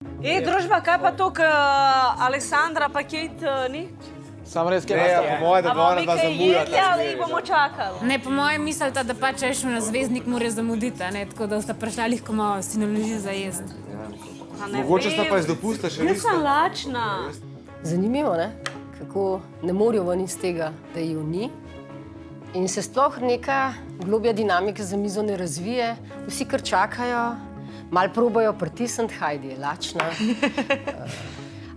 Družba, kaj pa to, Aleksandra pa Kate ni? Sam res, kaj Ne, po mojem, da bo ona dva zamujata. Ali jih bomo čakali? Ne, po mojem mislite, da pač če šel na zvezdnik, mora zamuditi, ne? Tako da sta prišla lahko malo sinoložije za jesti. Mogoče sta pa iz dopusta še Jaz nista. sem lačna. Zanimivo, ne? Kako ne morajo ven iz tega, da ju ni. In se sploh neka globja dinamika za mizo ne razvije. Vsi kar čakajo, malo probajo pritisniti, Heidi je lačna.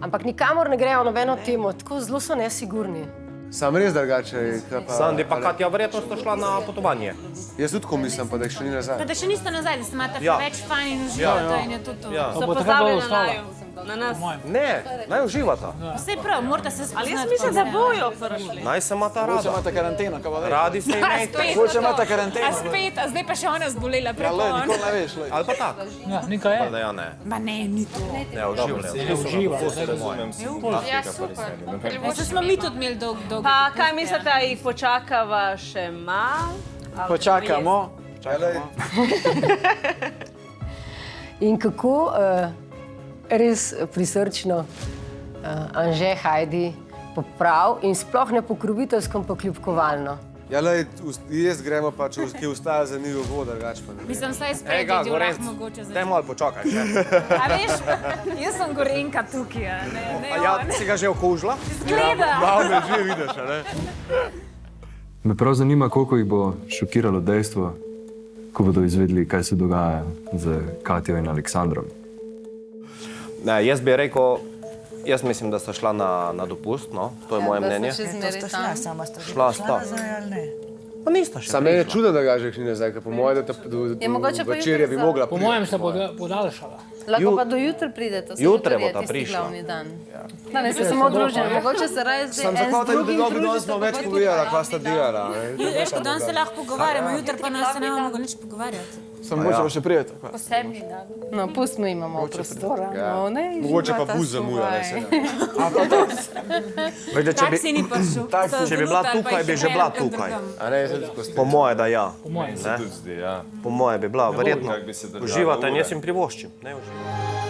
Ampak nikamor ne grejo nobeno temo, tako zelo so nesigurni. Sam res drugače. Sandi pa Katja, verjetno sta šla na potovanje. Jaz tudi tako mislim, pa da jih še ni nazaj. Pa da še niste nazaj, da se imate Ja. več fajn in uživate in je to to. Ja. So pozabili na naju. Na nas. Ne, naj uživata. Vse prav, morate se spoznati. Ali jaz mislim, da bojo prišli. Naj se imata Hoče rada. imate karanteno, kaj pa veš? Radi se imejte. Hoče imate karanteno. A spet, a zdaj pa še ona zbolela Ja, preko le, on. nikoli ne veš, le. Ali pa tako. Ja, nekaj je. Da ja ne. Ma ne, ni to. Ne, uživanje. Uživa. Ja, super. Se smo mi tudi imeli dolgo. Pa kaj mislite, a jih počakava še malo? Ali Počakamo. In kako res prisrčno Anže Heidi poprav in sploh ne pokroviteljsko, ampak ljubkovalno. Ja, lej, jaz gremo pa, če ki ostaja za njih vod, drugač pa ne. Mislim, saj Ej, spet ga, je Gorenc, lahko mogoče daj malo počakaj še. A veš, jaz sem Gorenka tukaj, a ne A ja, on. si ga že okužila? Zgleda. Malo me že vidiš, a ne? Me prav zanima, koliko jih bo šokiralo dejstvo, ko bodo izvedeli, kaj se dogaja z Katjo in Aleksandrom. Ne, jaz bi rekel, jaz mislim, da sta šla na dopust, no, to je moje mnenje. Šla sta. Pa nista še. Sam meni je čudo, da ga že ni nazaj, ker po mojem, da do mogoče pa večerja jutri bi za- mogla Po mojem se bo podaljšala. Lahko pa do jutra pridete, Jutri bo je ta tisti prišla. glavni dan. Danes je samo druženje, mogoče se raje zdaj Sam en zakaj z ta ljudi drugim dobro danes družite, smo pa več tudi povedala, tam. kva sta delala. Veš, ko danes se lahko pogovarjamo, jutri pa nas se ne bomo mogli nič pogovarjati. Sem mogoče pa še prijeti. Posebni dan. No, pustimo imamo prostora. No, ne, Mogoče pa uživata bus zamuja, ne skupaj. se. Veš, Tak si ni prišel. če bi bila tukaj, bi že bila tukaj. A ne, zdaj tako ste. Po moje, da ja. Po mojem. Ne? Po moje bi bila, verjetno. Uživate in jaz jim privoščim. Ne, uživate.